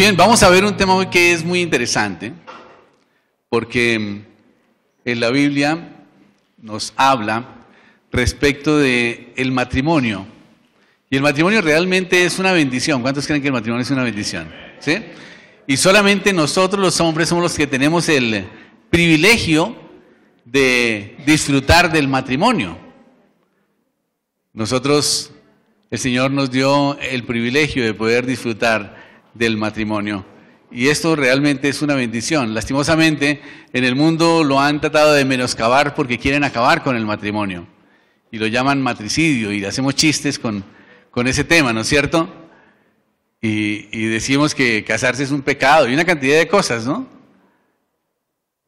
Bien, vamos a ver un tema hoy que es muy interesante, porque en la Biblia nos habla respecto de el matrimonio. Y el matrimonio realmente es una bendición. ¿Cuántos creen que el matrimonio es una bendición? ¿Sí? Y solamente nosotros los hombres somos los que tenemos el privilegio de disfrutar del matrimonio. Nosotros, el Señor nos dio el privilegio de poder disfrutar del matrimonio. Y esto realmente es una bendición. Lastimosamente, en el mundo lo han tratado de menoscabar porque quieren acabar con el matrimonio. Y lo llaman matricidio y hacemos chistes con ese tema, ¿no es cierto? Y decimos que casarse es un pecado y una cantidad de cosas, ¿no?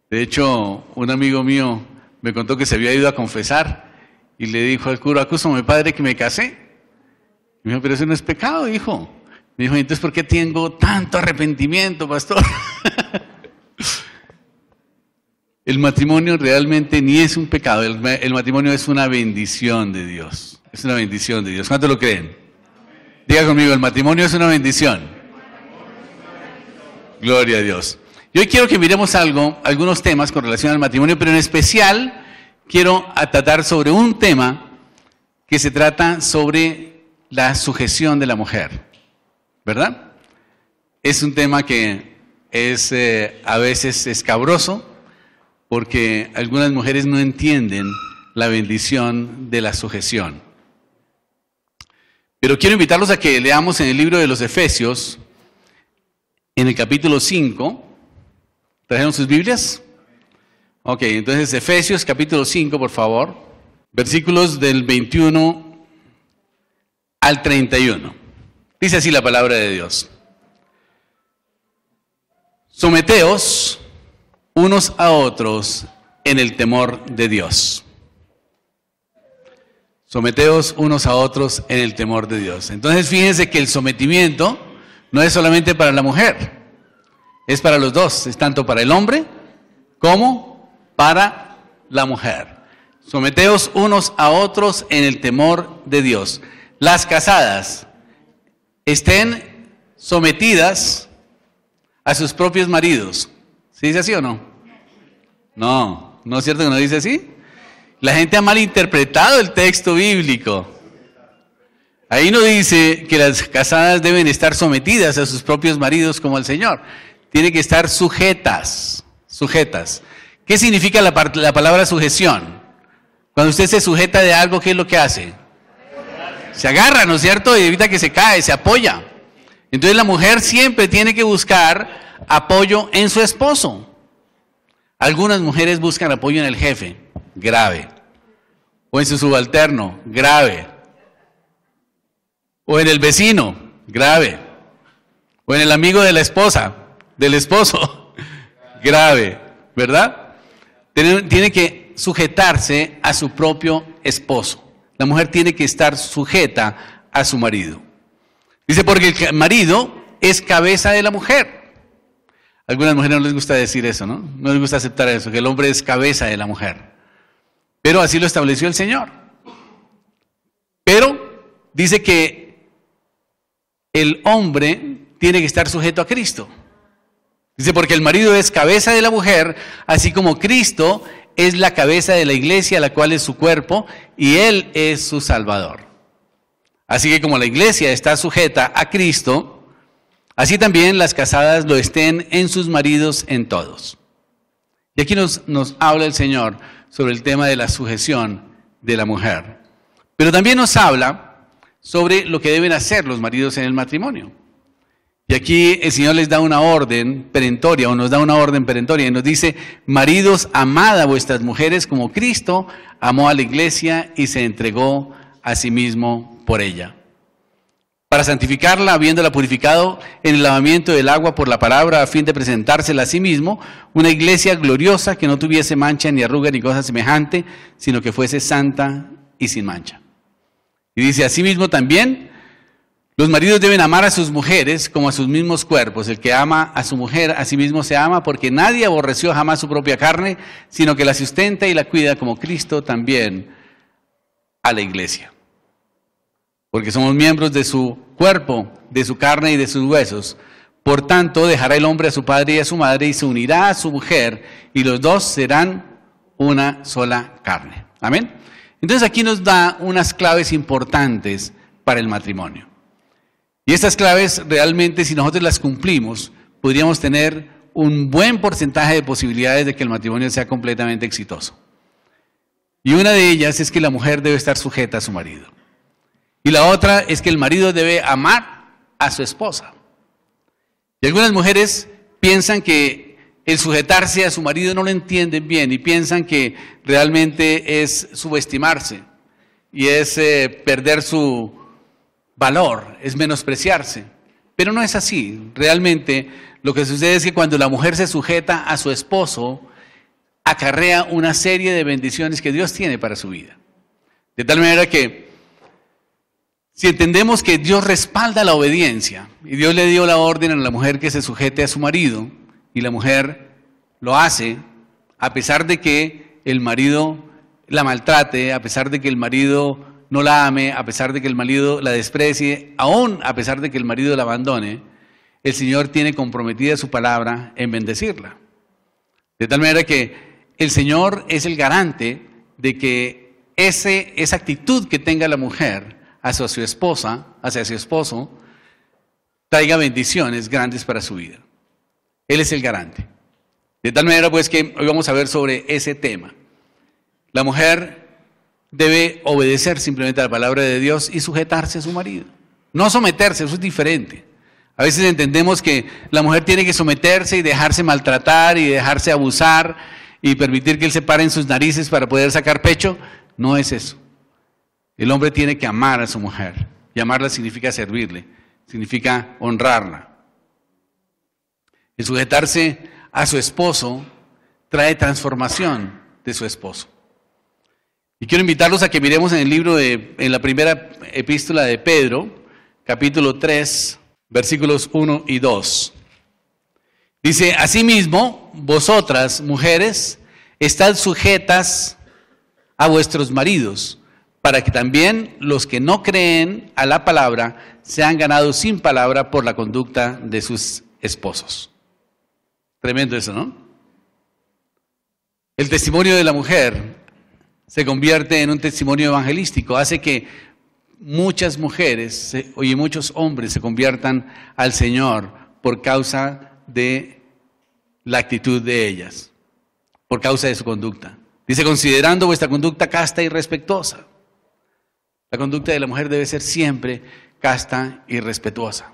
De hecho, un amigo mío me contó que se había ido a confesar y le dijo al cura: acúsame, padre, que me casé. Y me dijo: pero eso no es pecado, hijo. Me dijo: entonces, ¿por qué tengo tanto arrepentimiento, pastor? El matrimonio realmente ni es un pecado, el matrimonio es una bendición de Dios. Es una bendición de Dios. ¿Cuántos lo creen? Diga conmigo: el matrimonio es una bendición. Gloria a Dios. Y hoy quiero que miremos algunos temas con relación al matrimonio, pero en especial quiero tratar sobre un tema que se trata sobre la sujeción de la mujer. ¿Verdad? Es un tema que es a veces escabroso porque algunas mujeres no entienden la bendición de la sujeción. Pero quiero invitarlos a que leamos en el libro de los Efesios, en el capítulo 5. ¿Trajeron sus Biblias? Ok, entonces Efesios capítulo 5, por favor. Versículos del 21 al 31. Dice así la palabra de Dios: someteos unos a otros en el temor de Dios. Someteos unos a otros en el temor de Dios. Entonces fíjense que el sometimiento no es solamente para la mujer, es para los dos, es tanto para el hombre como para la mujer. Someteos unos a otros en el temor de Dios. Las casadas estén sometidas a sus propios maridos. ¿Sí dice así o no? No, ¿no es cierto que no dice así? La gente ha malinterpretado el texto bíblico. Ahí no dice que las casadas deben estar sometidas a sus propios maridos como al Señor. Tienen que estar sujetas. ¿Qué significa la palabra sujeción? Cuando usted se sujeta de algo, ¿qué es lo que hace? Se agarra, ¿no es cierto? Y evita que se cae, se apoya. Entonces la mujer siempre tiene que buscar apoyo en su esposo. Algunas mujeres buscan apoyo en el jefe, grave. O en su subalterno, grave. O en el vecino, grave. O en el amigo de la esposa, del esposo, grave, ¿verdad? Tiene que sujetarse a su propio esposo. La mujer tiene que estar sujeta a su marido. Dice, porque el marido es cabeza de la mujer. A algunas mujeres no les gusta decir eso, ¿no? No les gusta aceptar eso, que el hombre es cabeza de la mujer. Pero así lo estableció el Señor. Pero dice que el hombre tiene que estar sujeto a Cristo. Dice, porque el marido es cabeza de la mujer, así como Cristo es la cabeza de la iglesia, la cual es su cuerpo, y Él es su Salvador. Así que como la iglesia está sujeta a Cristo, así también las casadas lo estén en sus maridos en todos. Y aquí nos habla el Señor sobre el tema de la sujeción de la mujer. Pero también nos habla sobre lo que deben hacer los maridos en el matrimonio. Y aquí el Señor les da una orden perentoria, o nos da una orden perentoria, y nos dice: maridos, amad a vuestras mujeres como Cristo amó a la iglesia y se entregó a sí mismo por ella, para santificarla, habiéndola purificado en el lavamiento del agua por la palabra, a fin de presentársela a sí mismo, una iglesia gloriosa, que no tuviese mancha ni arruga ni cosa semejante, sino que fuese santa y sin mancha. Y dice: asimismo también los maridos deben amar a sus mujeres como a sus mismos cuerpos. El que ama a su mujer, a sí mismo se ama, porque nadie aborreció jamás su propia carne, sino que la sustenta y la cuida, como Cristo también a la iglesia. Porque somos miembros de su cuerpo, de su carne y de sus huesos. Por tanto, dejará el hombre a su padre y a su madre y se unirá a su mujer y los dos serán una sola carne. Amén. Entonces aquí nos da unas claves importantes para el matrimonio. Y estas claves realmente, si nosotros las cumplimos, podríamos tener un buen porcentaje de posibilidades de que el matrimonio sea completamente exitoso. Y una de ellas es que la mujer debe estar sujeta a su marido. Y la otra es que el marido debe amar a su esposa. Y algunas mujeres piensan que el sujetarse a su marido no lo entienden bien y piensan que realmente es subestimarse y es perder su valor, es menospreciarse. Pero no es así. Realmente lo que sucede es que cuando la mujer se sujeta a su esposo, acarrea una serie de bendiciones que Dios tiene para su vida. De tal manera que si entendemos que Dios respalda la obediencia y Dios le dio la orden a la mujer que se sujete a su marido y la mujer lo hace a pesar de que el marido la maltrate, a pesar de que el marido no la ame, a pesar de que el marido la desprecie, aún a pesar de que el marido la abandone, el Señor tiene comprometida su palabra en bendecirla. De tal manera que el Señor es el garante de que esa actitud que tenga la mujer hacia su esposa, hacia su esposo, traiga bendiciones grandes para su vida. Él es el garante. De tal manera pues que hoy vamos a ver sobre ese tema. La mujer debe obedecer simplemente a la palabra de Dios y sujetarse a su marido. No someterse, eso es diferente. A veces entendemos que la mujer tiene que someterse y dejarse maltratar y dejarse abusar y permitir que él se pare en sus narices para poder sacar pecho. No es eso. El hombre tiene que amar a su mujer. Y amarla significa servirle, significa honrarla. El sujetarse a su esposo trae transformación de su esposo. Y quiero invitarlos a que miremos en el libro en la primera epístola de Pedro, capítulo 3, versículos 1 y 2. Dice, asimismo, vosotras, mujeres, estad sujetas a vuestros maridos, para que también los que no creen a la palabra sean ganados sin palabra por la conducta de sus esposos. Tremendo eso, ¿no? El testimonio de la mujer se convierte en un testimonio evangelístico, hace que muchas mujeres y muchos hombres se conviertan al Señor por causa de la actitud de ellas, por causa de su conducta. Dice, considerando vuestra conducta casta y respetuosa. La conducta de la mujer debe ser siempre casta y respetuosa.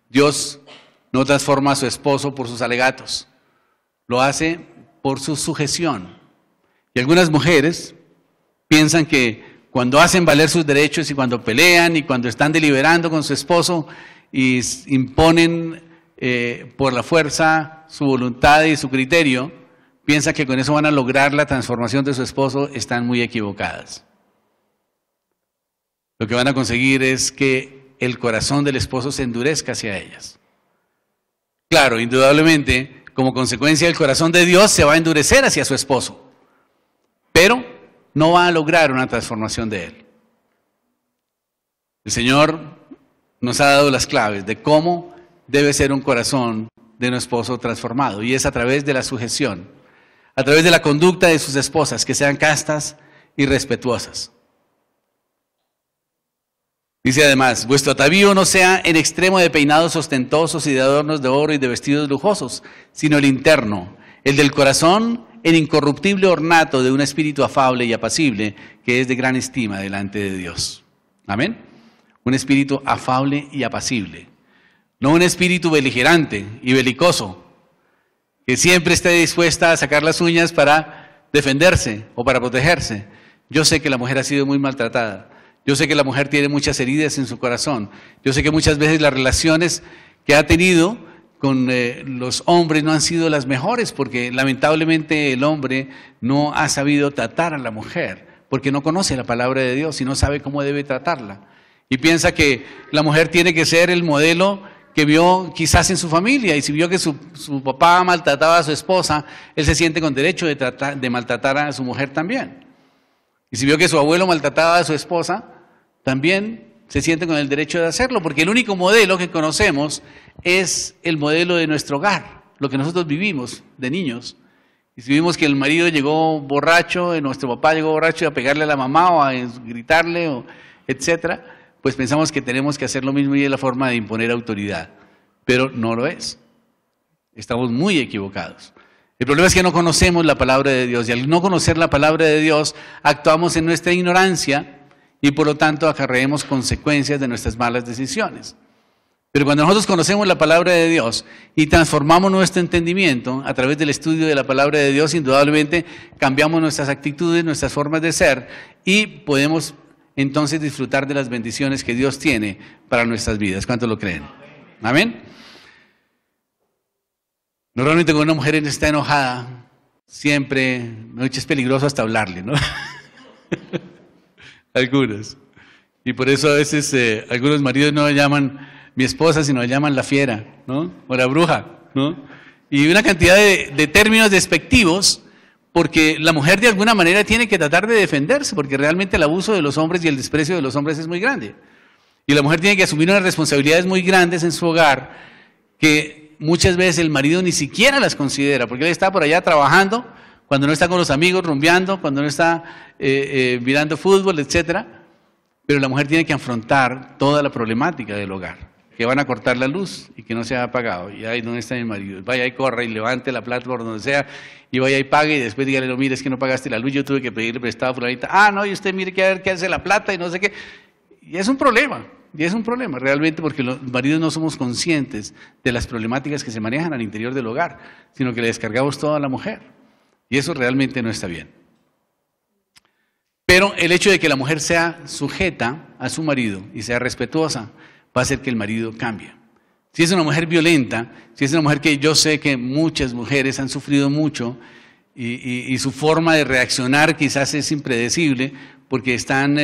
Dios no transforma a su esposo por sus alegatos, lo hace por su sujeción. Y algunas mujeres piensan que cuando hacen valer sus derechos y cuando pelean y cuando están deliberando con su esposo y imponen por la fuerza su voluntad y su criterio, piensan que con eso van a lograr la transformación de su esposo, están muy equivocadas. Lo que van a conseguir es que el corazón del esposo se endurezca hacia ellas. Claro, indudablemente, como consecuencia el corazón de Dios se va a endurecer hacia su esposo, pero no va a lograr una transformación de él. El Señor nos ha dado las claves de cómo debe ser un corazón de un esposo transformado, y es a través de la sujeción, a través de la conducta de sus esposas, que sean castas y respetuosas. Dice además, vuestro atavío no sea en extremo de peinados ostentosos y de adornos de oro y de vestidos lujosos, sino el interno, el del corazón, en incorruptible ornato de un espíritu afable y apacible, que es de gran estima delante de Dios. Amén. Un espíritu afable y apacible. No un espíritu beligerante y belicoso, que siempre esté dispuesta a sacar las uñas para defenderse o para protegerse. Yo sé que la mujer ha sido muy maltratada. Yo sé que la mujer tiene muchas heridas en su corazón. Yo sé que muchas veces las relaciones que ha tenido con los hombres no han sido las mejores, porque lamentablemente el hombre no ha sabido tratar a la mujer, porque no conoce la palabra de Dios y no sabe cómo debe tratarla. Y piensa que la mujer tiene que ser el modelo que vio quizás en su familia, y si vio que su papá maltrataba a su esposa, él se siente con derecho de maltratar a su mujer también. Y si vio que su abuelo maltrataba a su esposa, también se sienten con el derecho de hacerlo, porque el único modelo que conocemos es el modelo de nuestro hogar, lo que nosotros vivimos de niños. Y si vimos que el marido llegó borracho, nuestro papá llegó borracho a pegarle a la mamá o a gritarle, etcétera, pues pensamos que tenemos que hacer lo mismo y es la forma de imponer autoridad. Pero no lo es. Estamos muy equivocados. El problema es que no conocemos la palabra de Dios y al no conocer la palabra de Dios actuamos en nuestra ignorancia y por lo tanto acarreemos consecuencias de nuestras malas decisiones. Pero cuando nosotros conocemos la palabra de Dios y transformamos nuestro entendimiento a través del estudio de la palabra de Dios, indudablemente cambiamos nuestras actitudes, nuestras formas de ser y podemos entonces disfrutar de las bendiciones que Dios tiene para nuestras vidas. ¿Cuántos lo creen? Amén. Normalmente cuando una mujer está enojada, siempre, es peligroso hasta hablarle, ¿no? Algunos. Y por eso a veces algunos maridos no la llaman mi esposa, sino la llaman la fiera, ¿no? O la bruja, ¿no? Y una cantidad de términos despectivos, porque la mujer de alguna manera tiene que tratar de defenderse, porque realmente el abuso de los hombres y el desprecio de los hombres es muy grande. Y la mujer tiene que asumir unas responsabilidades muy grandes en su hogar, que muchas veces el marido ni siquiera las considera, porque él está por allá trabajando, cuando no está con los amigos, rumbeando, cuando no está mirando fútbol, etcétera. Pero la mujer tiene que afrontar toda la problemática del hogar, que van a cortar la luz y que no se ha apagado. Y ahí, ¿dónde está mi marido? Vaya y corra y levante la plata por donde sea, y vaya y pague, y después dígale, no, mire, es que no pagaste la luz, yo tuve que pedirle prestado a fulanita. Ah, no, y usted mire qué hace la plata y no sé qué. Y es un problema. Y es un problema realmente porque los maridos no somos conscientes de las problemáticas que se manejan al interior del hogar, sino que le descargamos todo a la mujer. Y eso realmente no está bien. Pero el hecho de que la mujer sea sujeta a su marido y sea respetuosa va a hacer que el marido cambie. Si es una mujer violenta, si es una mujer que yo sé que muchas mujeres han sufrido mucho y su forma de reaccionar quizás es impredecible porque están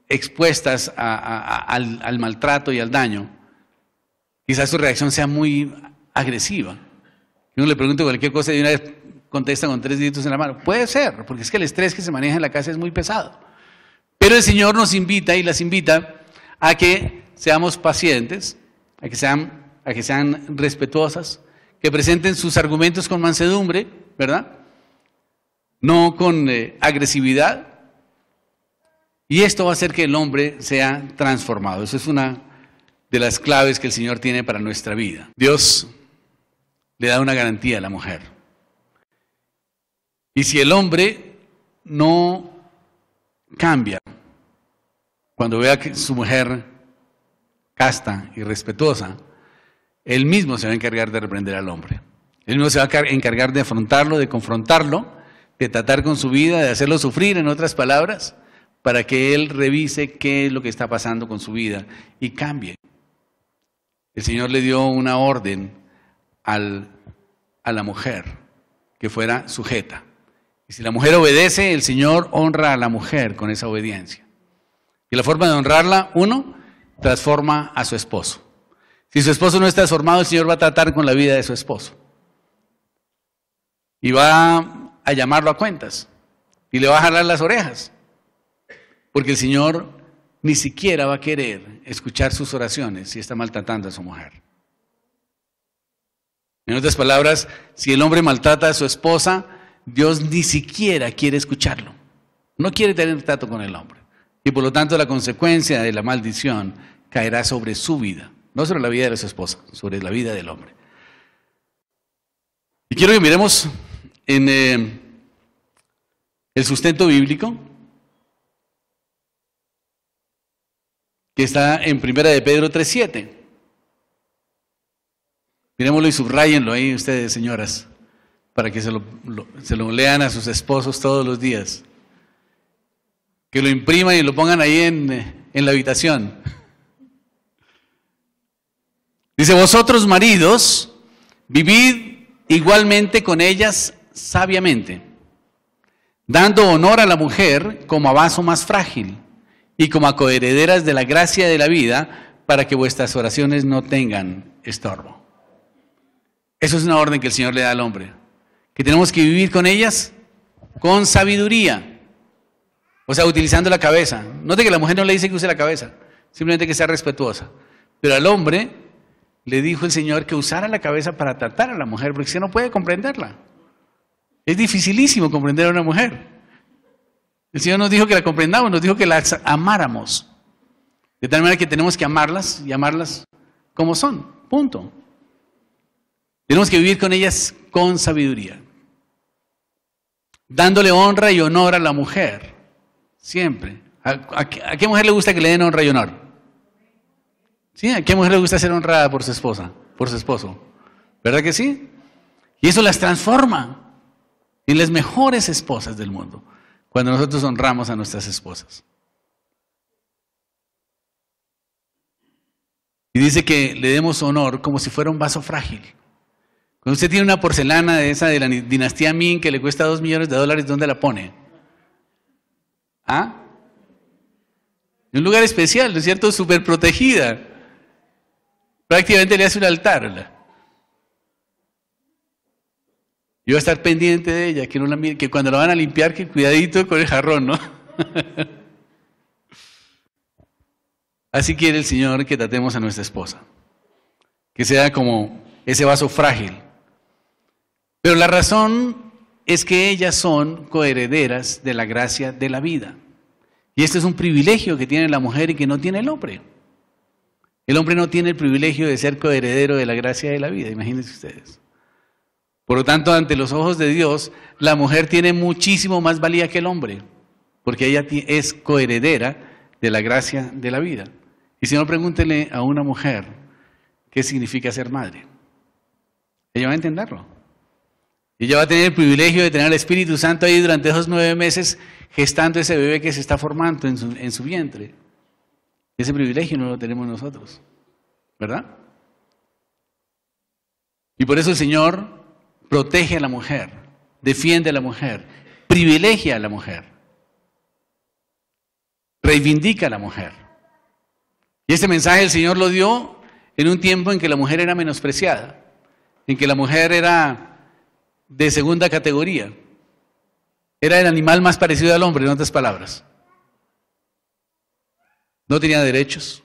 expuestas al maltrato y al daño, quizás su reacción sea muy agresiva. Uno le pregunta cualquier cosa y de una vez contesta con 3 deditos en la mano. Puede ser, porque es que el estrés que se maneja en la casa es muy pesado. Pero el Señor nos invita y las invita a que seamos pacientes, a que sean respetuosas, que presenten sus argumentos con mansedumbre, ¿verdad? No con agresividad. Y esto va a hacer que el hombre sea transformado. Eso es una de las claves que el Señor tiene para nuestra vida. Dios le da una garantía a la mujer. Y si el hombre no cambia, cuando vea que su mujer casta y respetuosa, él mismo se va a encargar de reprender al hombre. Él mismo se va a encargar de afrontarlo, de confrontarlo, de tratar con su vida, de hacerlo sufrir, en otras palabras, para que él revise qué es lo que está pasando con su vida y cambie. El Señor le dio una orden a la mujer que fuera sujeta. Y si la mujer obedece, el Señor honra a la mujer con esa obediencia. Y la forma de honrarla, uno, transforma a su esposo. Si su esposo no es transformado, el Señor va a tratar con la vida de su esposo. Y va a llamarlo a cuentas. Y le va a jalar las orejas. Porque el Señor ni siquiera va a querer escuchar sus oraciones si está maltratando a su mujer. En otras palabras, si el hombre maltrata a su esposa, Dios ni siquiera quiere escucharlo. No quiere tener trato con el hombre. Y por lo tanto la consecuencia de la maldición caerá sobre su vida. No sobre la vida de su esposa, sobre la vida del hombre. Y quiero que miremos en el sustento bíblico, que está en 1 de Pedro 3:7. Miremoslo y subrayenlo ahí ustedes, señoras, para que se lo lean a sus esposos todos los días. Que lo impriman y lo pongan ahí en la habitación. Dice, vosotros maridos, vivid igualmente con ellas sabiamente, dando honor a la mujer como a vaso más frágil, y como a coherederas de la gracia de la vida, para que vuestras oraciones no tengan estorbo. Eso es una orden que el Señor le da al hombre, que tenemos que vivir con ellas con sabiduría, o sea, utilizando la cabeza. Note que la mujer no le dice que use la cabeza, simplemente que sea respetuosa. Pero al hombre le dijo el Señor que usara la cabeza para tratar a la mujer, porque usted no puede comprenderla. Es dificilísimo comprender a una mujer. El Señor nos dijo que la comprendamos, nos dijo que las amáramos. De tal manera que tenemos que amarlas y amarlas como son, punto. Tenemos que vivir con ellas con sabiduría, dándole honra y honor a la mujer, siempre. ¿A qué mujer le gusta que le den honra y honor? ¿Sí? ¿A qué mujer le gusta ser honrada por su esposa, por su esposo? ¿Verdad que sí? Y eso las transforma en las mejores esposas del mundo, cuando nosotros honramos a nuestras esposas. Y dice que le demos honor como si fuera un vaso frágil. Cuando usted tiene una porcelana de esa de la dinastía Ming que le cuesta $2 millones, ¿dónde la pone? ¿Ah? En un lugar especial, ¿no es cierto? Súper protegida. Prácticamente le hace un altar. Y va a estar pendiente de ella, que no la mire, que cuando la van a limpiar, que cuidadito con el jarrón, ¿no? Así quiere el Señor que tratemos a nuestra esposa, que sea como ese vaso frágil. Pero la razón es que ellas son coherederas de la gracia de la vida. Y este es un privilegio que tiene la mujer y que no tiene el hombre. El hombre no tiene el privilegio de ser coheredero de la gracia de la vida, imagínense ustedes. Por lo tanto, ante los ojos de Dios, la mujer tiene muchísimo más valía que el hombre, porque ella es coheredera de la gracia de la vida. Y si no, pregúntele a una mujer qué significa ser madre. Ella va a entenderlo. Ella va a tener el privilegio de tener al Espíritu Santo ahí durante esos 9 meses gestando ese bebé que se está formando en su vientre. Ese privilegio no lo tenemos nosotros, ¿verdad? Y por eso el Señor protege a la mujer, defiende a la mujer, privilegia a la mujer, reivindica a la mujer. Y este mensaje el Señor lo dio en un tiempo en que la mujer era menospreciada, en que la mujer era de segunda categoría. Era el animal más parecido al hombre, en otras palabras. No tenía derechos.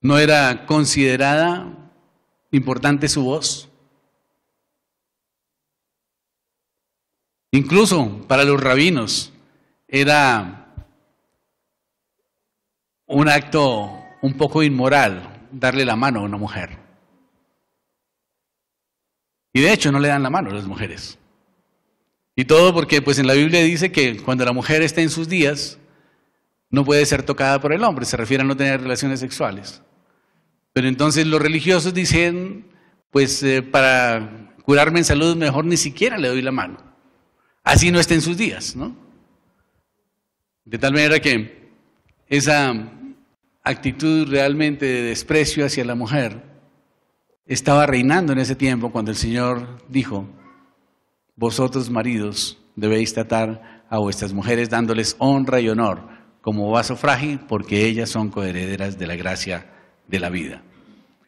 No era considerada importante su voz. Incluso para los rabinos era un acto un poco inmoral darle la mano a una mujer. Y de hecho no le dan la mano a las mujeres. Y todo porque pues en la Biblia dice que cuando la mujer está en sus días no puede ser tocada por el hombre, se refiere a no tener relaciones sexuales. Pero entonces los religiosos dicen, pues para curarme en salud mejor ni siquiera le doy la mano. Así no está en sus días, ¿no? De tal manera que esa actitud realmente de desprecio hacia la mujer estaba reinando en ese tiempo cuando el Señor dijo, vosotros maridos debéis tratar a vuestras mujeres dándoles honra y honor como vaso frágil porque ellas son coherederas de la gracia de la vida.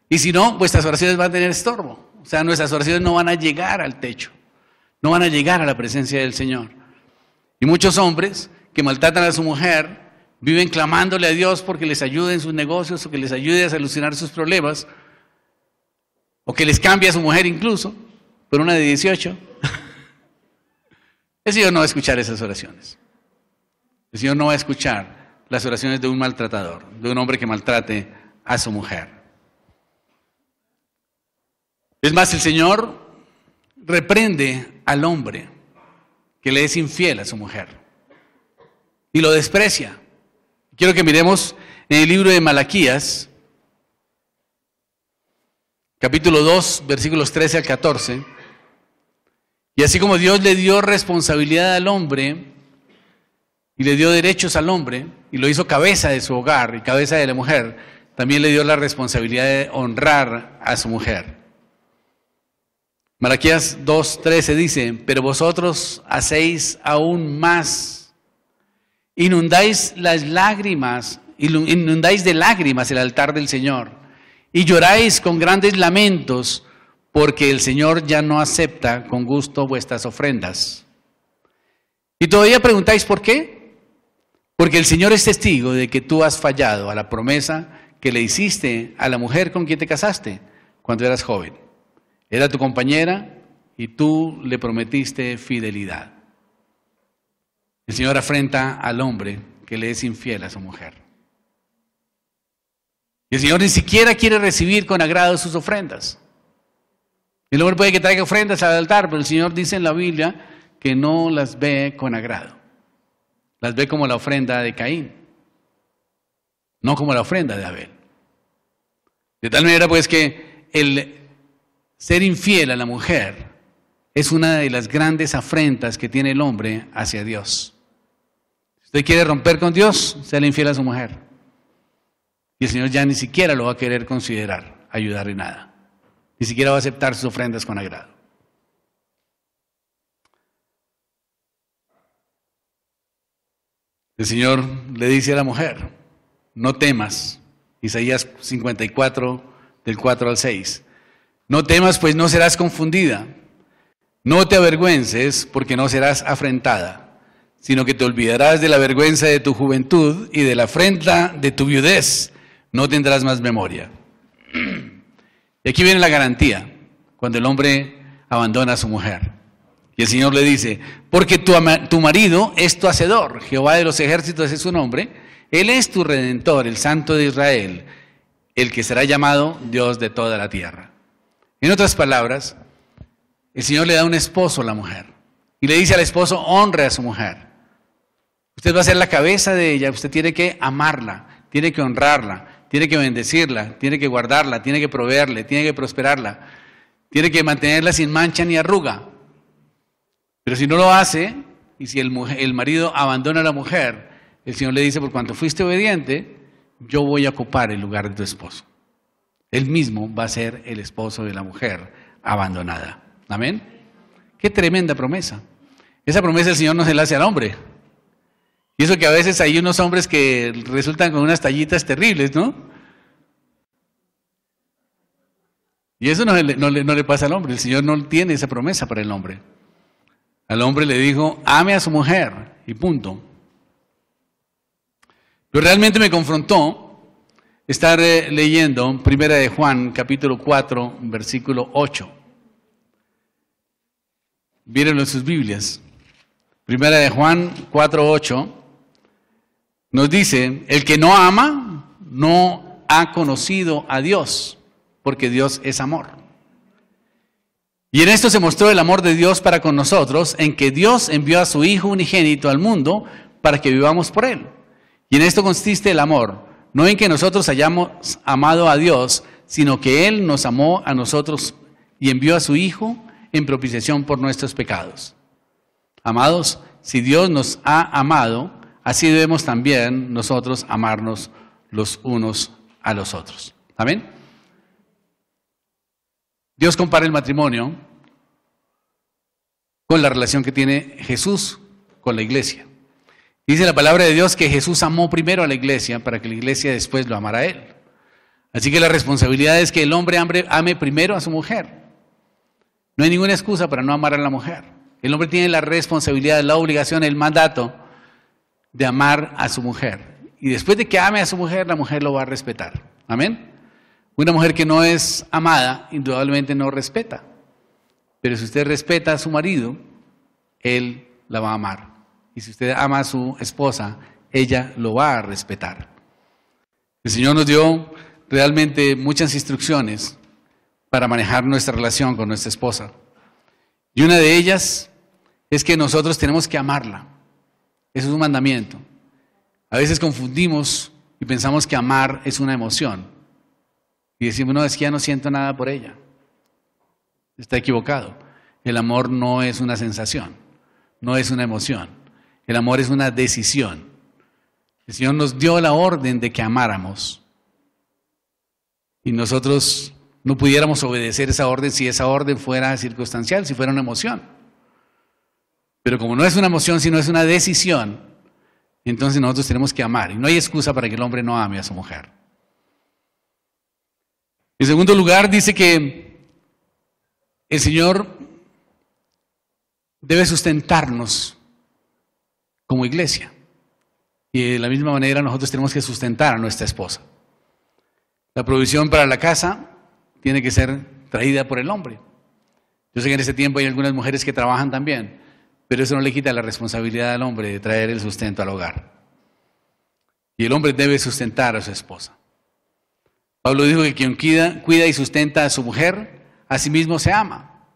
Y si no, vuestras oraciones van a tener estorbo. O sea, nuestras oraciones no van a llegar al techo, no van a llegar a la presencia del Señor. Y muchos hombres que maltratan a su mujer viven clamándole a Dios porque les ayude en sus negocios o que les ayude a solucionar sus problemas o que les cambie a su mujer incluso por una de 18. El Señor no va a escuchar esas oraciones. El Señor no va a escuchar las oraciones de un maltratador, de un hombre que maltrate a su mujer. Es más, el Señor reprende al hombre que le es infiel a su mujer y lo desprecia. Quiero que miremos en el libro de Malaquías, capítulo 2, versículos 13 al 14. Y así como Dios le dio responsabilidad al hombre y le dio derechos al hombre y lo hizo cabeza de su hogar y cabeza de la mujer, también le dio la responsabilidad de honrar a su mujer. Malaquías 2:13 dice, pero vosotros hacéis aún más, inundáis de lágrimas el altar del Señor y lloráis con grandes lamentos porque el Señor ya no acepta con gusto vuestras ofrendas. Y todavía preguntáis ¿por qué? Porque el Señor es testigo de que tú has fallado a la promesa que le hiciste a la mujer con quien te casaste cuando eras joven. Era tu compañera y tú le prometiste fidelidad. El Señor afrenta al hombre que le es infiel a su mujer. Y el Señor ni siquiera quiere recibir con agrado sus ofrendas. El hombre puede que traiga ofrendas al altar, pero el Señor dice en la Biblia que no las ve con agrado. Las ve como la ofrenda de Caín, no como la ofrenda de Abel. De tal manera pues que el ser infiel a la mujer es una de las grandes afrentas que tiene el hombre hacia Dios. Si usted quiere romper con Dios, sea infiel a su mujer. Y el Señor ya ni siquiera lo va a querer considerar, ayudar en nada. Ni siquiera va a aceptar sus ofrendas con agrado. El Señor le dice a la mujer, no temas. Isaías 54, del 4 al 6. No temas, pues no serás confundida. No te avergüences, porque no serás afrentada, sino que te olvidarás de la vergüenza de tu juventud y de la afrenta de tu viudez. No tendrás más memoria. Y aquí viene la garantía, cuando el hombre abandona a su mujer. Y el Señor le dice, porque tu marido es tu hacedor, Jehová de los ejércitos es su nombre, Él es tu redentor, el Santo de Israel, el que será llamado Dios de toda la tierra. En otras palabras, el Señor le da un esposo a la mujer y le dice al esposo, honre a su mujer. Usted va a ser la cabeza de ella, usted tiene que amarla, tiene que honrarla, tiene que bendecirla, tiene que guardarla, tiene que proveerle, tiene que prosperarla, tiene que mantenerla sin mancha ni arruga. Pero si no lo hace, y si el marido abandona a la mujer, el Señor le dice, por cuanto fuiste obediente, yo voy a ocupar el lugar de tu esposo. Él mismo va a ser el esposo de la mujer abandonada. Amén. Qué tremenda promesa. Esa promesa el Señor no se la hace al hombre. Y eso que a veces hay unos hombres que resultan con unas tallitas terribles, ¿no? Y eso no le pasa al hombre. El Señor no tiene esa promesa para el hombre. Al hombre le dijo, ame a su mujer, y punto. Pero realmente me confrontó estar leyendo Primera de Juan, capítulo 4, versículo 8. Mírenlo en sus Biblias. Primera de Juan 4, 8 nos dice, el que no ama no ha conocido a Dios, porque Dios es amor. Y en esto se mostró el amor de Dios para con nosotros, en que Dios envió a su Hijo unigénito al mundo para que vivamos por Él. Y en esto consiste el amor, no en que nosotros hayamos amado a Dios, sino que Él nos amó a nosotros y envió a su Hijo en propiciación por nuestros pecados. Amados, si Dios nos ha amado, así debemos también nosotros amarnos los unos a los otros. ¿Amén? Dios compara el matrimonio con la relación que tiene Jesús con la iglesia. Dice la palabra de Dios que Jesús amó primero a la iglesia para que la iglesia después lo amara a Él. Así que la responsabilidad es que el hombre ame primero a su mujer. No hay ninguna excusa para no amar a la mujer. El hombre tiene la responsabilidad, la obligación, el mandato de amar a su mujer. Y después de que ame a su mujer, la mujer lo va a respetar. Amén. Una mujer que no es amada, indudablemente no respeta. Pero si usted respeta a su marido, él la va a amar. Y si usted ama a su esposa, ella lo va a respetar. El Señor nos dio realmente muchas instrucciones para manejar nuestra relación con nuestra esposa. Y una de ellas es que nosotros tenemos que amarla. Eso es un mandamiento. A veces confundimos y pensamos que amar es una emoción. Y decimos, no, es que ya no siento nada por ella. Está equivocado. El amor no es una sensación, no es una emoción. El amor es una decisión. El Señor nos dio la orden de que amáramos. Y nosotros no pudiéramos obedecer esa orden si esa orden fuera circunstancial, si fuera una emoción. Pero como no es una emoción, sino es una decisión, entonces nosotros tenemos que amar. Y no hay excusa para que el hombre no ame a su mujer. En segundo lugar, dice que el Señor debe sustentarnos como iglesia. Y de la misma manera nosotros tenemos que sustentar a nuestra esposa. La provisión para la casa tiene que ser traída por el hombre. Yo sé que en este tiempo hay algunas mujeres que trabajan también, pero eso no le quita la responsabilidad al hombre de traer el sustento al hogar. Y el hombre debe sustentar a su esposa. Pablo dijo que quien cuida y sustenta a su mujer, a sí mismo se ama.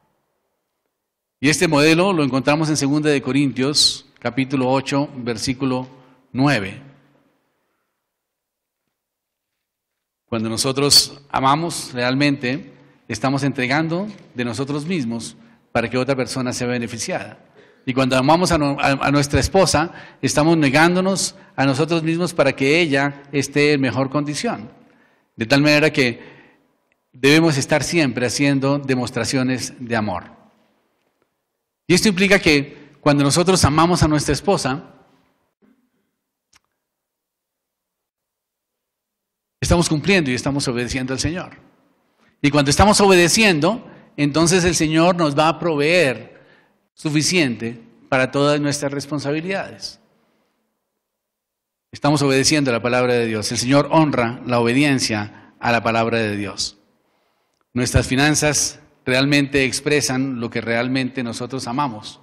Y este modelo lo encontramos en 2 de Corintios, capítulo 8, versículo 9. Cuando nosotros amamos realmente, estamos entregando de nosotros mismos para que otra persona sea beneficiada. Y cuando amamos a nuestra esposa, estamos negándonos a nosotros mismos para que ella esté en mejor condición. De tal manera que debemos estar siempre haciendo demostraciones de amor. Y esto implica que cuando nosotros amamos a nuestra esposa, estamos cumpliendo y estamos obedeciendo al Señor. Y cuando estamos obedeciendo, entonces el Señor nos va a proveer suficiente para todas nuestras responsabilidades. Estamos obedeciendo a la palabra de Dios. El Señor honra la obediencia a la palabra de Dios. Nuestras finanzas realmente expresan lo que realmente nosotros amamos.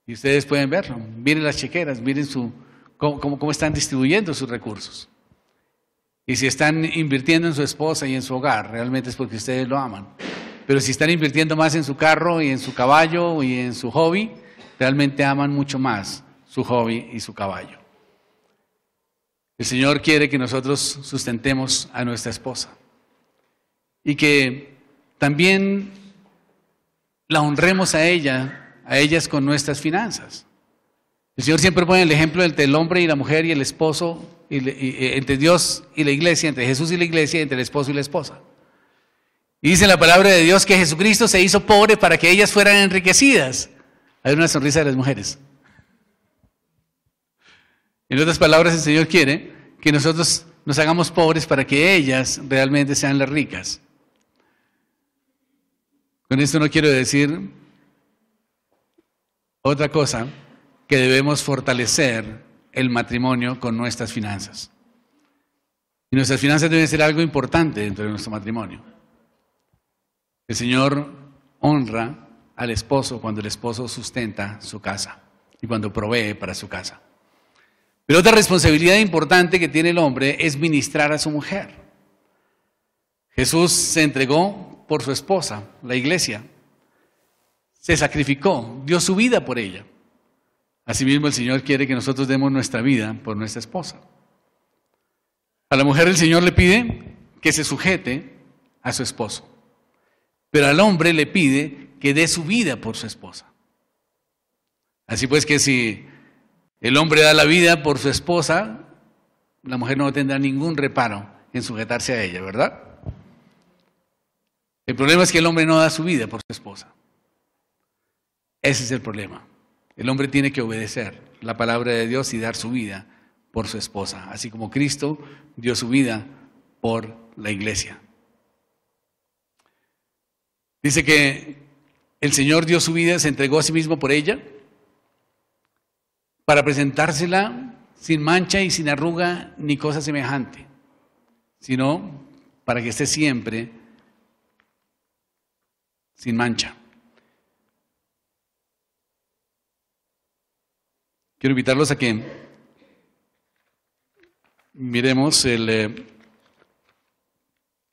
Y ustedes pueden verlo. Miren las chequeras, miren cómo están distribuyendo sus recursos. Y si están invirtiendo en su esposa y en su hogar, realmente es porque ustedes lo aman. Pero si están invirtiendo más en su carro y en su caballo y en su hobby, realmente aman mucho más su hobby y su caballo. El Señor quiere que nosotros sustentemos a nuestra esposa y que también la honremos a ellas con nuestras finanzas. El Señor siempre pone el ejemplo entre el hombre y la mujer y el esposo, entre Dios y la iglesia, entre Jesús y la iglesia, entre el esposo y la esposa. Y dice la palabra de Dios que Jesucristo se hizo pobre para que ellas fueran enriquecidas. Hay una sonrisa de las mujeres. En otras palabras, el Señor quiere que nosotros nos hagamos pobres para que ellas realmente sean las ricas. Con esto no quiero decir otra cosa, que debemos fortalecer el matrimonio con nuestras finanzas. Y nuestras finanzas deben ser algo importante dentro de nuestro matrimonio. El Señor honra al esposo cuando el esposo sustenta su casa y cuando provee para su casa. Pero otra responsabilidad importante que tiene el hombre es ministrar a su mujer. Jesús se entregó por su esposa, la iglesia. Se sacrificó, dio su vida por ella. Asimismo, el Señor quiere que nosotros demos nuestra vida por nuestra esposa. A la mujer el Señor le pide que se sujete a su esposo. Pero al hombre le pide que dé su vida por su esposa. Así pues que si el hombre da la vida por su esposa, la mujer no tendrá ningún reparo en sujetarse a ella, ¿verdad? El problema es que el hombre no da su vida por su esposa. Ese es el problema. El hombre tiene que obedecer la palabra de Dios y dar su vida por su esposa, así como Cristo dio su vida por la iglesia. Dice que el Señor dio su vida, se entregó a sí mismo por ella, para presentársela sin mancha y sin arruga ni cosa semejante, sino para que esté siempre sin mancha. Quiero invitarlos a que miremos el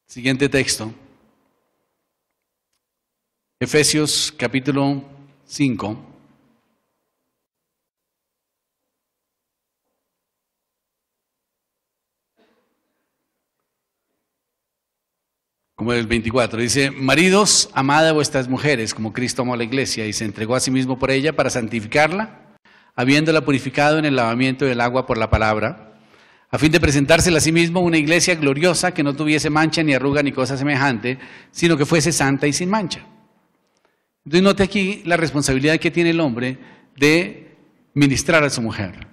siguiente texto. Efesios capítulo 5. Como el 24, dice: maridos, amad a vuestras mujeres como Cristo amó a la iglesia y se entregó a sí mismo por ella para santificarla, habiéndola purificado en el lavamiento del agua por la palabra, a fin de presentársela a sí mismo una iglesia gloriosa que no tuviese mancha ni arruga ni cosa semejante, sino que fuese santa y sin mancha. Entonces note aquí la responsabilidad que tiene el hombre de ministrar a su mujer.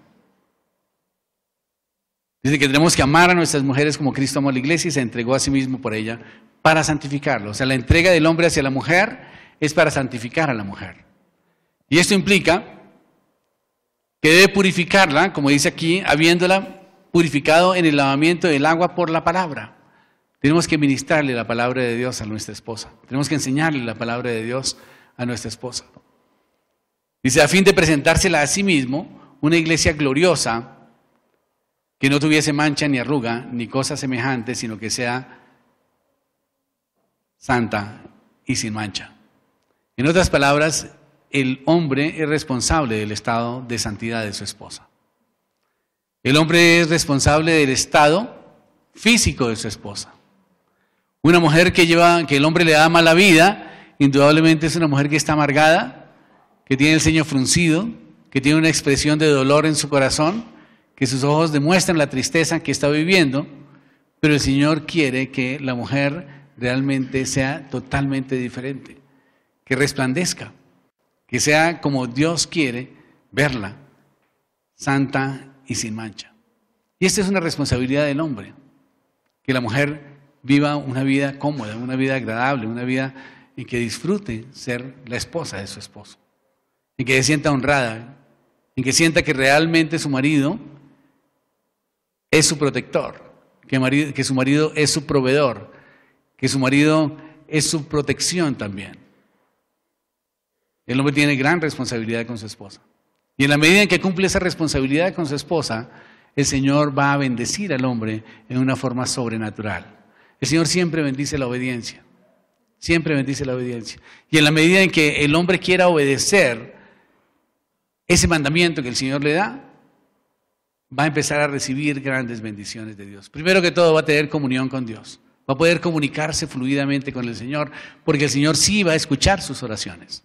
Dice que tenemos que amar a nuestras mujeres como Cristo amó a la iglesia y se entregó a sí mismo por ella para santificarlo. O sea, la entrega del hombre hacia la mujer es para santificar a la mujer. Y esto implica que debe purificarla, como dice aquí, habiéndola purificado en el lavamiento del agua por la palabra. Tenemos que ministrarle la palabra de Dios a nuestra esposa. Tenemos que enseñarle la palabra de Dios a nuestra esposa. Dice, a fin de presentársela a sí mismo, una iglesia gloriosa, que no tuviese mancha ni arruga, ni cosa semejante, sino que sea santa y sin mancha. En otras palabras, el hombre es responsable del estado de santidad de su esposa. El hombre es responsable del estado físico de su esposa. Una mujer que el hombre le da mala vida, indudablemente es una mujer que está amargada, que tiene el ceño fruncido, que tiene una expresión de dolor en su corazón, que sus ojos demuestran la tristeza que está viviendo, pero el Señor quiere que la mujer realmente sea totalmente diferente, que resplandezca, que sea como Dios quiere verla, santa y sin mancha. Y esta es una responsabilidad del hombre, que la mujer viva una vida cómoda, una vida agradable, una vida en que disfrute ser la esposa de su esposo, en que se sienta honrada, en que sienta que realmente su marido es su protector, que su marido es su proveedor, que su marido es su protección también. El hombre tiene gran responsabilidad con su esposa. Y en la medida en que cumple esa responsabilidad con su esposa, el Señor va a bendecir al hombre en una forma sobrenatural. El Señor siempre bendice la obediencia. Siempre bendice la obediencia. Y en la medida en que el hombre quiera obedecer ese mandamiento que el Señor le da, va a empezar a recibir grandes bendiciones de Dios. Primero que todo va a tener comunión con Dios. Va a poder comunicarse fluidamente con el Señor, porque el Señor sí va a escuchar sus oraciones.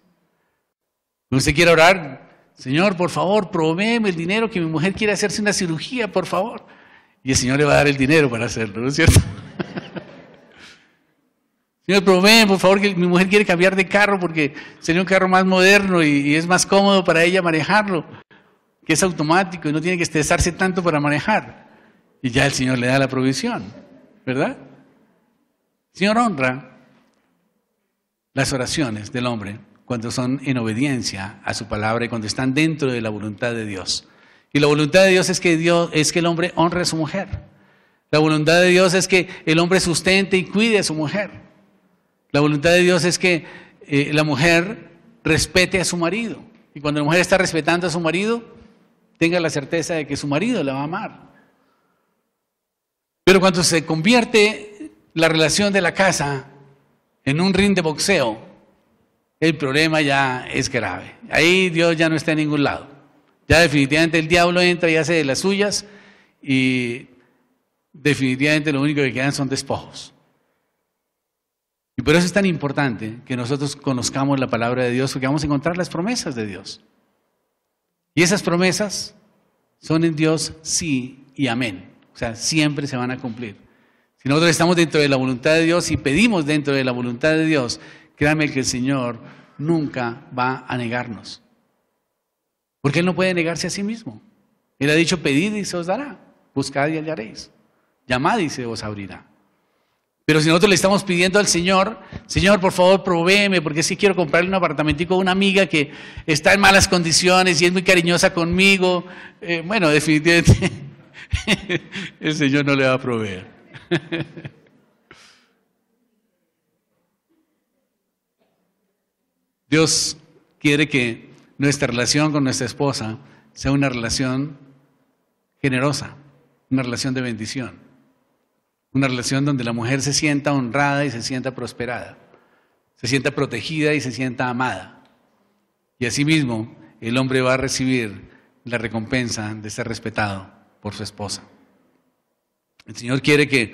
Cuando usted quiera orar, Señor, por favor, provéeme el dinero que mi mujer quiere hacerse una cirugía, por favor. Y el Señor le va a dar el dinero para hacerlo, ¿no es cierto? Señor, provéeme, por favor, que mi mujer quiere cambiar de carro porque sería un carro más moderno y es más cómodo para ella manejarlo, que es automático y no tiene que estresarse tanto para manejar. Y ya el Señor le da la provisión, ¿verdad? El Señor honra las oraciones del hombre cuando son en obediencia a su palabra y cuando están dentro de la voluntad de Dios. Y la voluntad de Dios es que el hombre honre a su mujer. La voluntad de Dios es que el hombre sustente y cuide a su mujer. La voluntad de Dios es que la mujer respete a su marido. Y cuando la mujer está respetando a su marido, tenga la certeza de que su marido la va a amar. Pero cuando se convierte la relación de la casa en un ring de boxeo, el problema ya es grave. Ahí Dios ya no está en ningún lado. Ya definitivamente el diablo entra y hace de las suyas y definitivamente lo único que quedan son despojos. Y por eso es tan importante que nosotros conozcamos la palabra de Dios, porque vamos a encontrar las promesas de Dios. Y esas promesas son en Dios sí y amén. O sea, siempre se van a cumplir. Si nosotros estamos dentro de la voluntad de Dios y pedimos dentro de la voluntad de Dios, créanme que el Señor nunca va a negarnos. Porque Él no puede negarse a sí mismo. Él ha dicho, pedid y se os dará, buscad y hallaréis, llamad y se os abrirá. Pero si nosotros le estamos pidiendo al Señor, Señor, por favor, provéeme, porque sí quiero comprarle un apartamentico a una amiga que está en malas condiciones y es muy cariñosa conmigo, bueno, definitivamente el Señor no le va a proveer. Dios quiere que nuestra relación con nuestra esposa sea una relación generosa, una relación de bendición, una relación donde la mujer se sienta honrada y se sienta prosperada, se sienta protegida y se sienta amada. Y asimismo, el hombre va a recibir la recompensa de ser respetado por su esposa. El Señor quiere que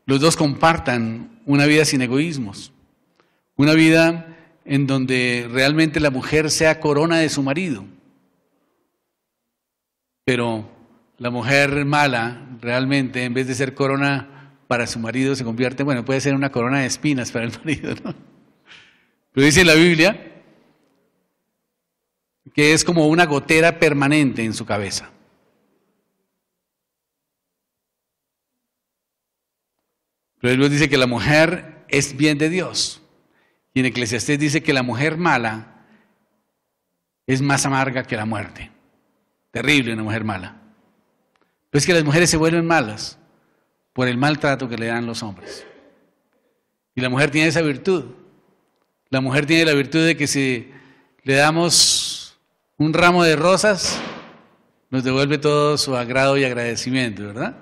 los dos compartan una vida sin egoísmos, una vida en donde realmente la mujer sea corona de su marido. Pero la mujer mala realmente, en vez de ser corona para su marido, se convierte, bueno, puede ser una corona de espinas para el marido, ¿no? Pero dice la Biblia que es como una gotera permanente en su cabeza. Pero Dios dice que la mujer es bien de Dios. Y en Eclesiastés dice que la mujer mala es más amarga que la muerte. Terrible una mujer mala. Pero es que las mujeres se vuelven malas por el maltrato que le dan los hombres. Y la mujer tiene esa virtud. La mujer tiene la virtud de que si le damos un ramo de rosas, nos devuelve todo su agrado y agradecimiento, ¿verdad?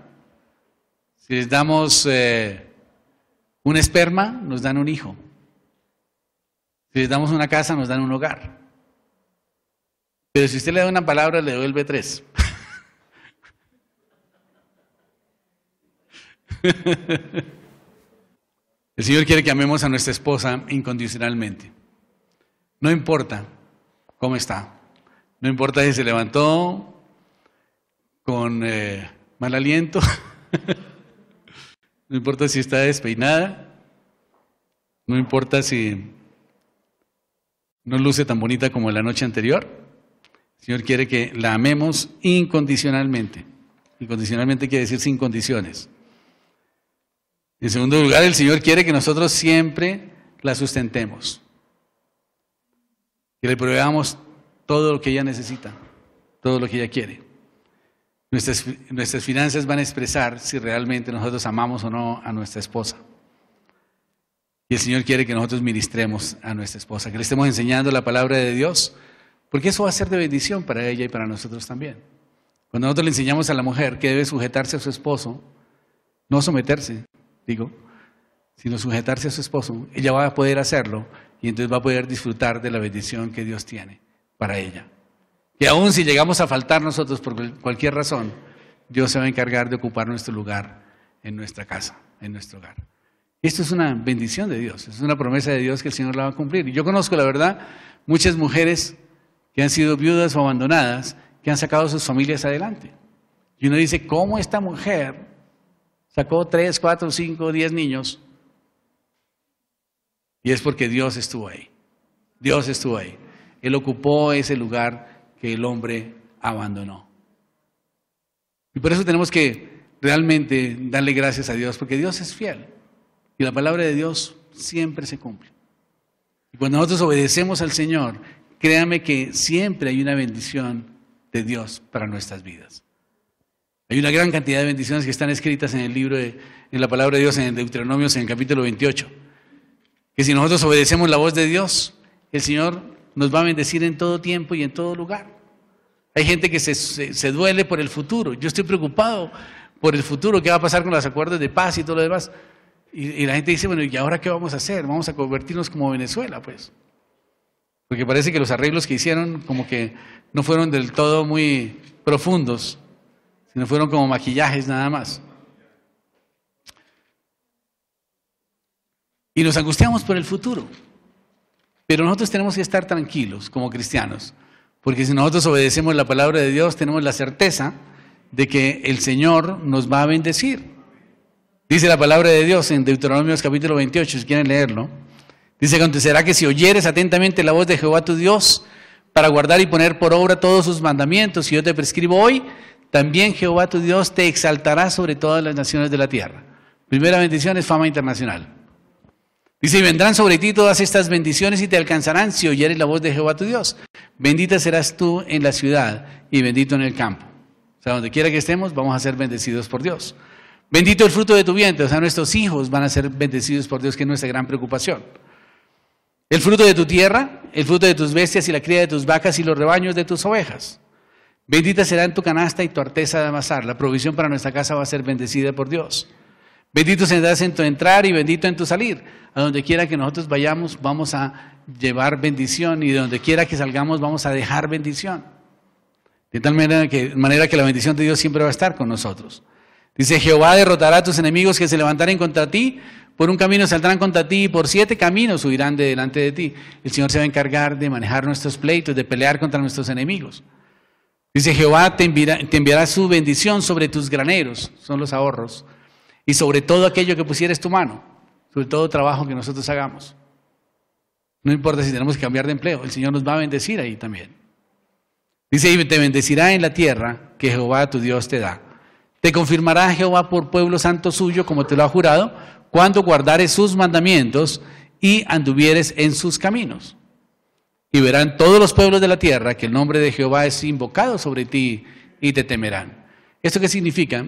Si les damos un esperma, nos dan un hijo. Si les damos una casa, nos dan un hogar. Pero si usted le da una palabra, le devuelve 3. El Señor quiere que amemos a nuestra esposa incondicionalmente. No importa cómo está. No importa si se levantó con mal aliento. No importa si está despeinada. No importa si no luce tan bonita como la noche anterior. El Señor quiere que la amemos incondicionalmente. Incondicionalmente quiere decir sin condiciones. En segundo lugar, el Señor quiere que nosotros siempre la sustentemos. Que le proveamos todo lo que ella necesita, todo lo que ella quiere. Nuestras finanzas van a expresar si realmente nosotros amamos o no a nuestra esposa. Y el Señor quiere que nosotros ministremos a nuestra esposa, que le estemos enseñando la palabra de Dios, porque eso va a ser de bendición para ella y para nosotros también. Cuando nosotros le enseñamos a la mujer que debe sujetarse a su esposo, no someterse, sino sujetarse a su esposo, ella va a poder hacerlo y entonces va a poder disfrutar de la bendición que Dios tiene para ella. Que aún si llegamos a faltar nosotros por cualquier razón, Dios se va a encargar de ocupar nuestro lugar en nuestra casa, en nuestro hogar. Esto es una bendición de Dios, es una promesa de Dios que el Señor la va a cumplir. Y yo conozco, la verdad, muchas mujeres que han sido viudas o abandonadas, que han sacado sus familias adelante. Y uno dice, ¿cómo esta mujer sacó 3, 4, 5, 10 niños? Y es porque Dios estuvo ahí. Dios estuvo ahí. Él ocupó ese lugar que el hombre abandonó. Y por eso tenemos que realmente darle gracias a Dios, porque Dios es fiel. Y la palabra de Dios siempre se cumple. Y cuando nosotros obedecemos al Señor, créame que siempre hay una bendición de Dios para nuestras vidas. Hay una gran cantidad de bendiciones que están escritas en el libro, en la palabra de Dios, en Deuteronomios, en el capítulo 28. Que si nosotros obedecemos la voz de Dios, el Señor nos va a bendecir en todo tiempo y en todo lugar. Hay gente que se duele por el futuro. Yo estoy preocupado por el futuro, qué va a pasar con los acuerdos de paz y todo lo demás. Y la gente dice, bueno, ¿y ahora qué vamos a hacer? Vamos a convertirnos como Venezuela, pues. Porque parece que los arreglos que hicieron como que no fueron del todo muy profundos, sino fueron como maquillajes nada más. Y nos angustiamos por el futuro. Pero nosotros tenemos que estar tranquilos como cristianos, porque si nosotros obedecemos la palabra de Dios, tenemos la certeza de que el Señor nos va a bendecir. Dice la palabra de Dios en Deuteronomios capítulo 28, si quieren leerlo. Dice: acontecerá que si oyeres atentamente la voz de Jehová tu Dios, para guardar y poner por obra todos sus mandamientos, y yo te prescribo hoy, también Jehová tu Dios te exaltará sobre todas las naciones de la tierra. Primera bendición es fama internacional. Dice: y vendrán sobre ti todas estas bendiciones y te alcanzarán si oyeres la voz de Jehová tu Dios. Bendita serás tú en la ciudad y bendito en el campo. O sea, donde quiera que estemos, vamos a ser bendecidos por Dios. Bendito el fruto de tu vientre, o sea, nuestros hijos van a ser bendecidos por Dios, que es nuestra gran preocupación. El fruto de tu tierra, el fruto de tus bestias y la cría de tus vacas y los rebaños de tus ovejas. Bendita será en tu canasta y tu arteza de amasar. La provisión para nuestra casa va a ser bendecida por Dios. Bendito serás en tu entrar y bendito en tu salir. A donde quiera que nosotros vayamos, vamos a llevar bendición, y de donde quiera que salgamos, vamos a dejar bendición. De tal manera que la bendición de Dios siempre va a estar con nosotros. Dice: Jehová derrotará a tus enemigos que se levantaren contra ti. Por un camino saldrán contra ti y por 7 caminos huirán de delante de ti. El Señor se va a encargar de manejar nuestros pleitos, de pelear contra nuestros enemigos. Dice: Jehová te enviará su bendición sobre tus graneros, son los ahorros, y sobre todo aquello que pusieres tu mano, sobre todo trabajo que nosotros hagamos. No importa si tenemos que cambiar de empleo, el Señor nos va a bendecir ahí también. Dice: y te bendecirá en la tierra que Jehová tu Dios te da. Te confirmará Jehová por pueblo santo suyo, como te lo ha jurado, cuando guardares sus mandamientos y anduvieres en sus caminos. Y verán todos los pueblos de la tierra que el nombre de Jehová es invocado sobre ti y te temerán. ¿Esto qué significa?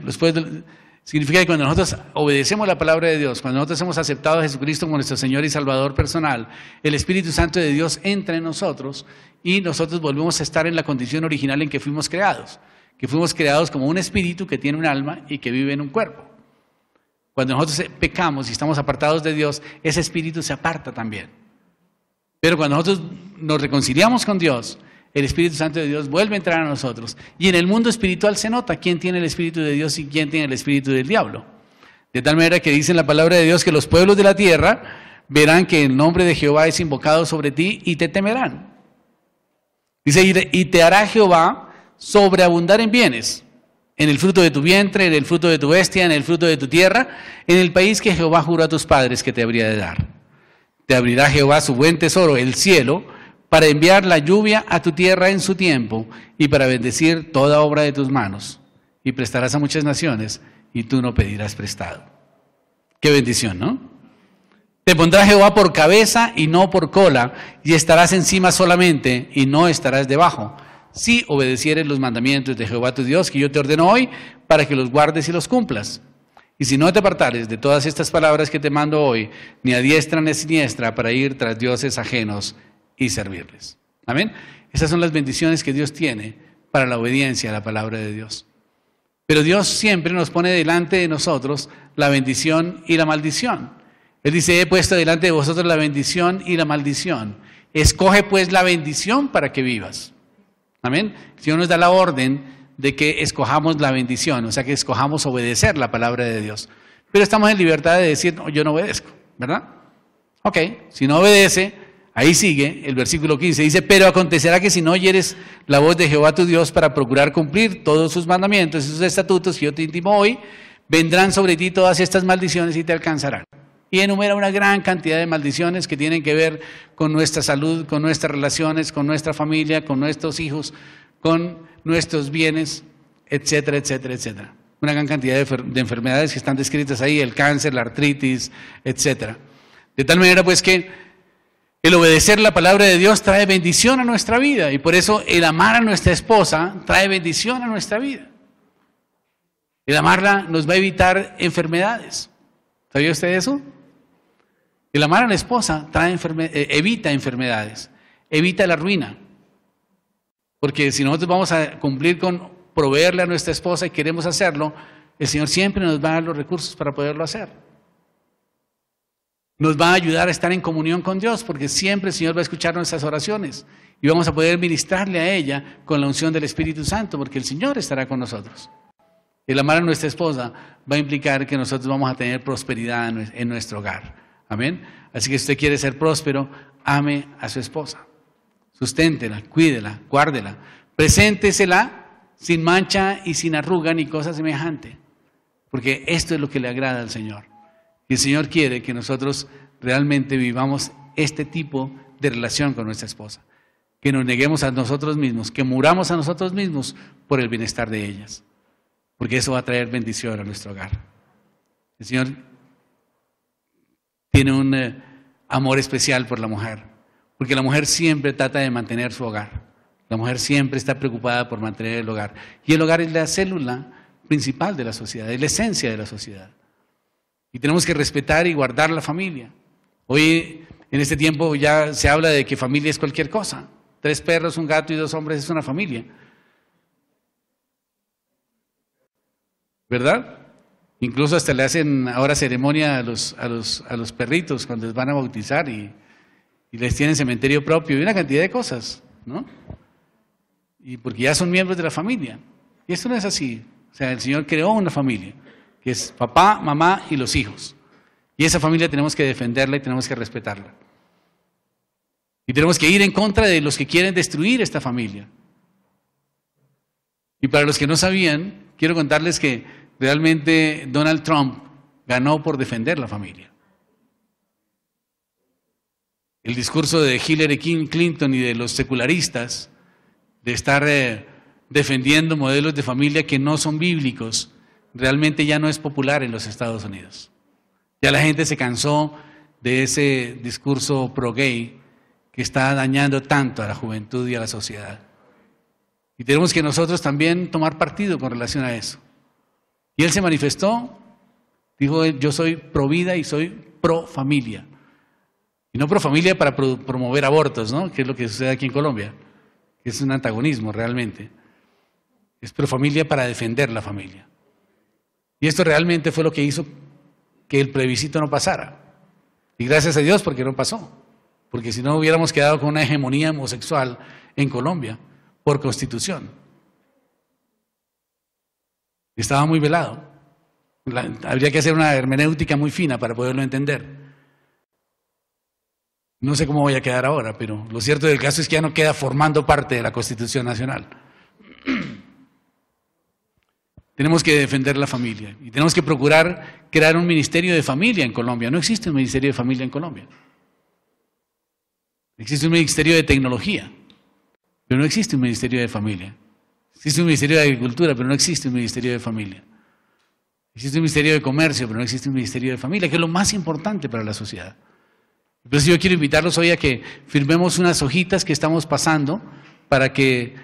Significa que cuando nosotros obedecemos la palabra de Dios, cuando nosotros hemos aceptado a Jesucristo como nuestro Señor y Salvador personal, el Espíritu Santo de Dios entra en nosotros y nosotros volvemos a estar en la condición original en que fuimos creados. Que fuimos creados como un espíritu que tiene un alma y que vive en un cuerpo. Cuando nosotros pecamos y estamos apartados de Dios, ese espíritu se aparta también. Pero cuando nosotros nos reconciliamos con Dios, el Espíritu Santo de Dios vuelve a entrar a nosotros. Y en el mundo espiritual se nota quién tiene el Espíritu de Dios y quién tiene el Espíritu del diablo. De tal manera que dice en la palabra de Dios que los pueblos de la tierra verán que el nombre de Jehová es invocado sobre ti y te temerán. Dice, y te hará Jehová sobreabundar en bienes, en el fruto de tu vientre, en el fruto de tu bestia, en el fruto de tu tierra, en el país que Jehová juró a tus padres que te habría de dar. Te abrirá Jehová su buen tesoro, el cielo, para enviar la lluvia a tu tierra en su tiempo y para bendecir toda obra de tus manos. Y prestarás a muchas naciones y tú no pedirás prestado. Qué bendición, ¿no? Te pondrá Jehová por cabeza y no por cola, y estarás encima solamente y no estarás debajo, si obedecieres los mandamientos de Jehová tu Dios que yo te ordeno hoy, para que los guardes y los cumplas. Y si no te apartares de todas estas palabras que te mando hoy, ni a diestra ni a siniestra, para ir tras dioses ajenos y servirles. Amén. Esas son las bendiciones que Dios tiene para la obediencia a la palabra de Dios. Pero Dios siempre nos pone delante de nosotros la bendición y la maldición. Él dice, he puesto delante de vosotros la bendición y la maldición. Escoge pues la bendición para que vivas. Amén. El Señor nos da la orden de que escojamos la bendición, o sea que escojamos obedecer la palabra de Dios. Pero estamos en libertad de decir, no, yo no obedezco, ¿verdad? Ok, si no obedece, ahí sigue el versículo 15, dice, pero acontecerá que si no oyeres la voz de Jehová tu Dios para procurar cumplir todos sus mandamientos y sus estatutos que yo te intimo hoy, vendrán sobre ti todas estas maldiciones y te alcanzarán. Y enumera una gran cantidad de maldiciones que tienen que ver con nuestra salud, con nuestras relaciones, con nuestra familia, con nuestros hijos, con nuestros bienes, etcétera, etcétera, etcétera. Una gran cantidad de enfermedades que están descritas ahí, el cáncer, la artritis, etcétera. De tal manera pues que el obedecer la palabra de Dios trae bendición a nuestra vida y por eso el amar a nuestra esposa trae bendición a nuestra vida. El amarla nos va a evitar enfermedades. ¿Sabía usted eso? El amar a la esposa evita enfermedades, evita la ruina. Porque si nosotros vamos a cumplir con proveerle a nuestra esposa y queremos hacerlo, el Señor siempre nos va a dar los recursos para poderlo hacer. Nos va a ayudar a estar en comunión con Dios, porque siempre el Señor va a escuchar nuestras oraciones y vamos a poder ministrarle a ella con la unción del Espíritu Santo, porque el Señor estará con nosotros. El amar a nuestra esposa va a implicar que nosotros vamos a tener prosperidad en nuestro hogar. Amén. Así que si usted quiere ser próspero, ame a su esposa. Susténtela, cuídela, guárdela. Preséntesela sin mancha y sin arruga ni cosa semejante. Porque esto es lo que le agrada al Señor. Y el Señor quiere que nosotros realmente vivamos este tipo de relación con nuestra esposa. Que nos neguemos a nosotros mismos, que muramos a nosotros mismos por el bienestar de ellas. Porque eso va a traer bendición a nuestro hogar. El Señor tiene un amor especial por la mujer, porque la mujer siempre trata de mantener su hogar. La mujer siempre está preocupada por mantener el hogar. Y el hogar es la célula principal de la sociedad, es la esencia de la sociedad. Y tenemos que respetar y guardar la familia. Hoy, en este tiempo, ya se habla de que familia es cualquier cosa. 3 perros, un gato y 2 hombres es una familia. ¿Verdad? Incluso hasta le hacen ahora ceremonia a los perritos cuando les van a bautizar y les tienen cementerio propio y una cantidad de cosas, ¿no? Y porque ya son miembros de la familia. Y esto no es así. O sea, el Señor creó una familia, que es papá, mamá y los hijos. Y esa familia tenemos que defenderla y tenemos que respetarla. Y tenemos que ir en contra de los que quieren destruir esta familia. Y para los que no sabían, quiero contarles que realmente Donald Trump ganó por defender la familia. El discurso de Hillary Clinton y de los secularistas de estar defendiendo modelos de familia que no son bíblicos, realmente ya no es popular en los Estados Unidos. Ya la gente se cansó de ese discurso pro-gay que está dañando tanto a la juventud y a la sociedad. Y tenemos que nosotros también tomar partido con relación a eso. Y él se manifestó, dijo, yo soy pro vida y soy pro familia. Y no pro familia para promover abortos, ¿no? Que es lo que sucede aquí en Colombia, que es un antagonismo realmente. Es pro familia para defender la familia. Y esto realmente fue lo que hizo que el plebiscito no pasara. Y gracias a Dios porque no pasó. Porque si no hubiéramos quedado con una hegemonía homosexual en Colombia por constitución. Estaba muy velado. Habría que hacer una hermenéutica muy fina para poderlo entender. No sé cómo voy a quedar ahora, pero lo cierto del caso es que ya no queda formando parte de la Constitución Nacional. Tenemos que defender la familia y tenemos que procurar crear un ministerio de familia en Colombia. No existe un ministerio de familia en Colombia. Existe un ministerio de tecnología, pero no existe un ministerio de familia. Existe un ministerio de agricultura, pero no existe un ministerio de familia. Existe un ministerio de comercio, pero no existe un ministerio de familia, que es lo más importante para la sociedad. Entonces yo quiero invitarlos hoy a que firmemos unas hojitas que estamos pasando para que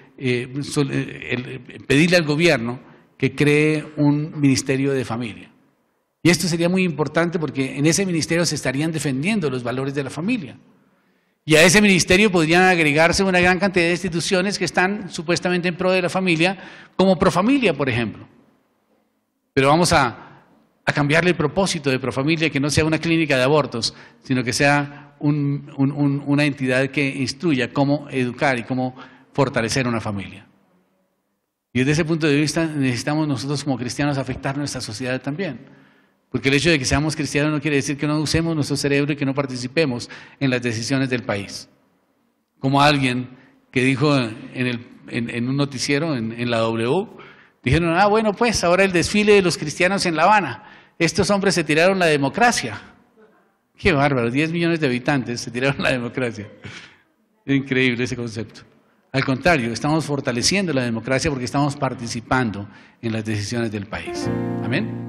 pedirle al gobierno que cree un ministerio de familia. Y esto sería muy importante porque en ese ministerio se estarían defendiendo los valores de la familia. Y a ese ministerio podrían agregarse una gran cantidad de instituciones que están supuestamente en pro de la familia, como Profamilia, por ejemplo. Pero vamos a cambiarle el propósito de Profamilia, que no sea una clínica de abortos, sino que sea una entidad que instruya cómo educar y cómo fortalecer una familia. Y desde ese punto de vista necesitamos nosotros como cristianos afectar nuestra sociedad también. Porque el hecho de que seamos cristianos no quiere decir que no usemos nuestro cerebro y que no participemos en las decisiones del país. Como alguien que dijo en un noticiero, en la W, dijeron, bueno, pues ahora el desfile de los cristianos en La Habana. Estos hombres se tiraron la democracia. Qué bárbaro, 10 millones de habitantes se tiraron la democracia. Es increíble ese concepto. Al contrario, estamos fortaleciendo la democracia porque estamos participando en las decisiones del país. Amén.